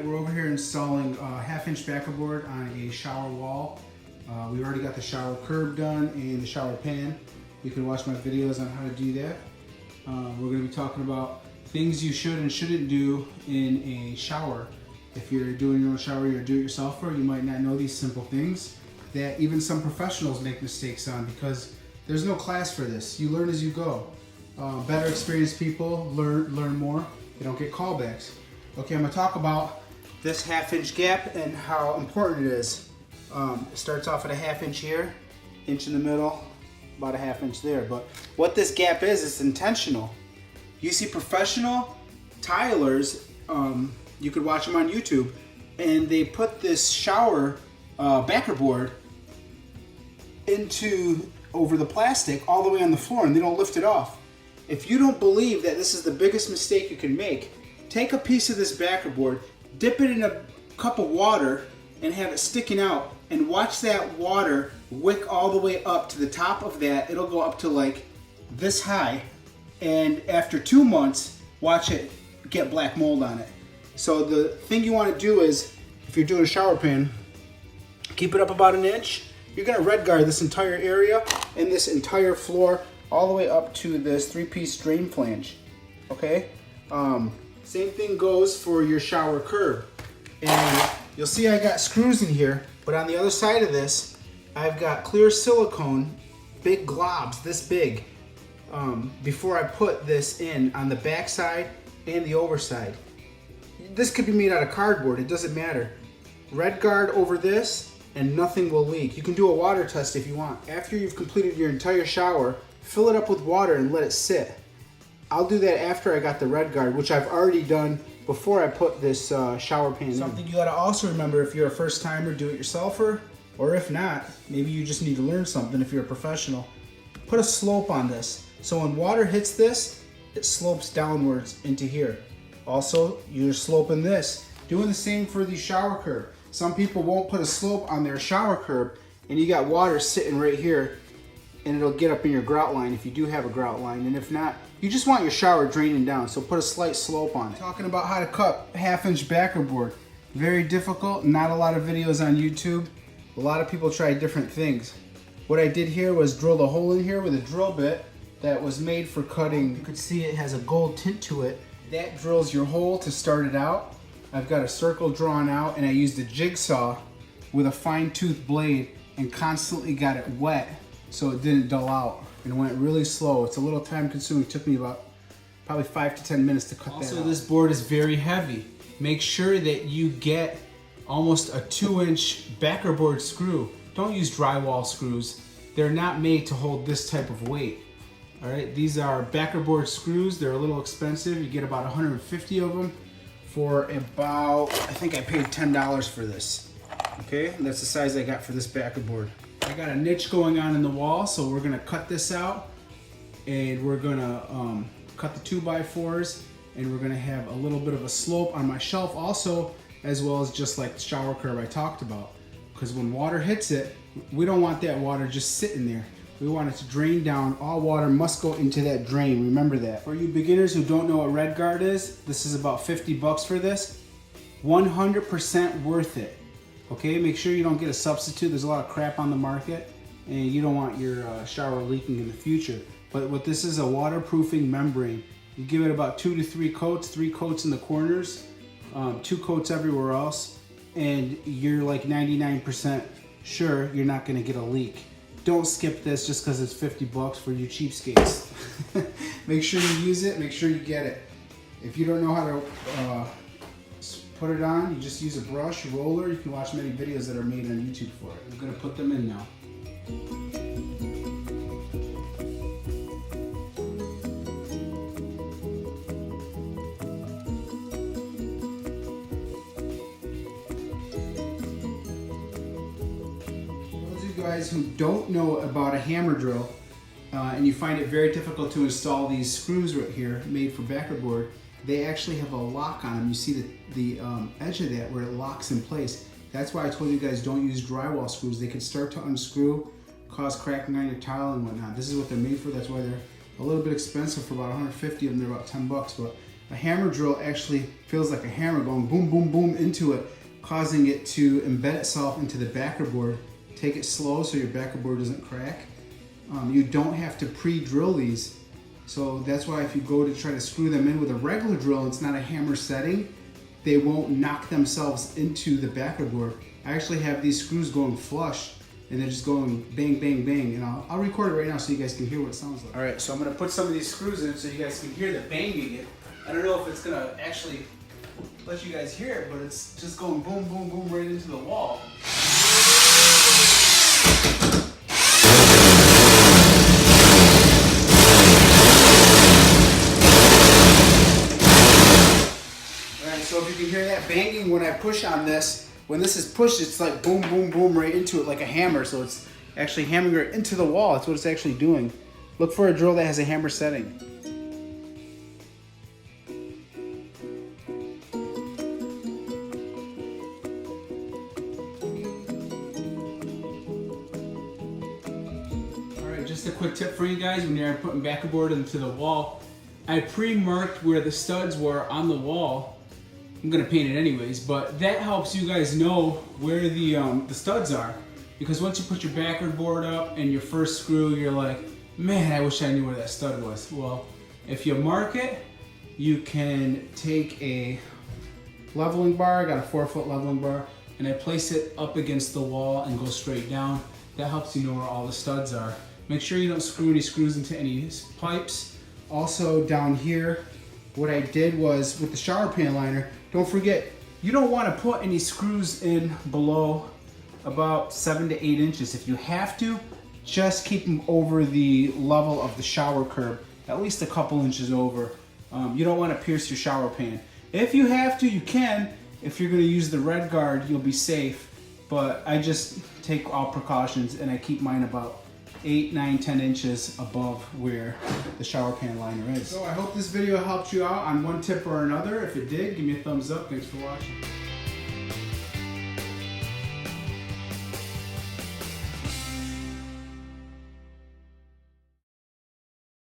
we're over here installing a 1/2-inch backer board on a shower wall. We already got the shower curb done and the shower pan. You can watch my videos on how to do that. We're going to be talking about things you should and shouldn't do in a shower. If you're doing your own shower, you're a do-it-yourselfer, you might not know these simple things that even some professionals make mistakes on, because there's no class for this. You learn as you go. Better experienced people learn more. You don't get callbacks. Okay, I'm going to talk about this 1/2-inch gap and how important it is. It starts off at a 1/2 inch here, inch in the middle, about a 1/2 inch there. But what this gap is, it's intentional. You see professional tilers, you could watch them on YouTube, and they put this shower backer board over the plastic all the way on the floor, and they don't lift it off. If you don't believe that this is the biggest mistake you can make, take a piece of this backer board, dip it in a cup of water, and have it sticking out, and watch that water wick all the way up to the top of that. It'll go up to like this high, and after 2 months, watch it get black mold on it. So the thing you want to do is, if you're doing a shower pan, keep it up about an inch. You're going to red guard this entire area and this entire floor all the way up to this 3-piece drain flange. Okay? Same thing goes for your shower curb. And you'll see I got screws in here, but on the other side of this, I've got clear silicone, big globs this big, before I put this in on the back side and the overside. This could be made out of cardboard, it doesn't matter. Red guard over this and nothing will leak. You can do a water test if you want. After you've completed your entire shower, fill it up with water and let it sit. I'll do that after I got the red guard, which I've already done before I put this shower pan in. Something you gotta also remember if you're a first timer, do-it-yourselfer, or if not, maybe you just need to learn something if you're a professional. Put a slope on this. So when water hits this, it slopes downwards into here. Also, you're sloping this. Doing the same for the shower curb. Some people won't put a slope on their shower curb, and you got water sitting right here, and it'll get up in your grout line if you do have a grout line, and if not, you just want your shower draining down, so put a slight slope on it. Talking about how to cut 1/2-inch backer board. Very difficult, not a lot of videos on YouTube. A lot of people try different things. What I did here was drill a hole in here with a drill bit that was made for cutting. You could see it has a gold tint to it. That drills your hole to start it out. I've got a circle drawn out, and I used a jigsaw with a fine-tooth blade and constantly got it wet so it didn't dull out, and it went really slow. It's a little time consuming. It took me about probably 5 to 10 minutes to cut that out. Also, this board is very heavy. Make sure that you get almost a 2-inch backer board screw. Don't use drywall screws. They're not made to hold this type of weight. All right, these are backer board screws. They're a little expensive. You get about 150 of them for about, I think I paid $10 for this. Okay, and that's the size I got for this backer board. I got a niche going on in the wall, so we're gonna cut this out, and we're gonna cut the 2x4s, and we're gonna have a little bit of a slope on my shelf also, as well as just like the shower curb I talked about. Because when water hits it, we don't want that water just sitting there. We want it to drain down. All water must go into that drain, remember that. For you beginners who don't know what red guard is, this is about 50 bucks for this. 100% worth it. Okay, make sure you don't get a substitute. There's a lot of crap on the market, and you don't want your shower leaking in the future. But what this is, a waterproofing membrane. You give it about 2 to 3 coats, 3 coats in the corners, 2 coats everywhere else, and you're like 99% sure you're not gonna get a leak. Don't skip this just because it's 50 bucks for you cheapskates. Make sure you use it, make sure you get it. If you don't know how to put it on, you just use a brush, roller. You can watch many videos that are made on YouTube for it. I'm gonna put them in now. Guys who don't know about a hammer drill and you find it very difficult to install these screws right here made for backer board, they actually have a lock on them. You see the edge of that where it locks in place. That's why I told you guys don't use drywall screws. They can start to unscrew, cause cracking on your tile and whatnot. This is what they're made for. That's why they're a little bit expensive. For about 150 of them, they're about 10 bucks. But a hammer drill actually feels like a hammer going boom, boom, boom into into it, causing it to embed itself into the backer board. Take it slow so your backer board doesn't crack. You don't have to pre-drill these. So that's why if you go to try to screw them in with a regular drill, it's not a hammer setting, they won't knock themselves into the backer board. I actually have these screws going flush and they're just going bang, bang, bang. And I'll record it right now so you guys can hear what it sounds like. All right, so I'm gonna put some of these screws in so you guys can hear the banging. I don't know if it's gonna actually let you guys hear it, but it's just going boom, boom, boom right into the wall. So if you can hear that banging when I push on this, when this is pushed, it's like boom, boom, boom right into it like a hammer. So it's actually hammering it into the wall. That's what it's actually doing. Look for a drill that has a hammer setting. All right, just a quick tip for you guys when you're putting backer board into the wall. I pre-marked where the studs were on the wall. I'm gonna paint it anyways, but that helps you guys know where the studs are. Because once you put your backer board up and your first screw, you're like, man, I wish I knew where that stud was. Well, if you mark it, you can take a leveling bar, I got a 4-foot leveling bar, and I place it up against the wall and go straight down. That helps you know where all the studs are. Make sure you don't screw any screws into any pipes. Also down here, what I did was with the shower pan liner, don't forget, you don't want to put any screws in below about 7 to 8 inches. If you have to, just keep them over the level of the shower curb, at least a couple inches over. You don't want to pierce your shower pan. If you have to, you can. If you're going to use the red guard, you'll be safe. But I just take all precautions and I keep mine about 8, 9, 10 inches above where the shower pan liner is. So I hope this video helped you out on one tip or another. If it did, give me a thumbs up. Thanks for watching.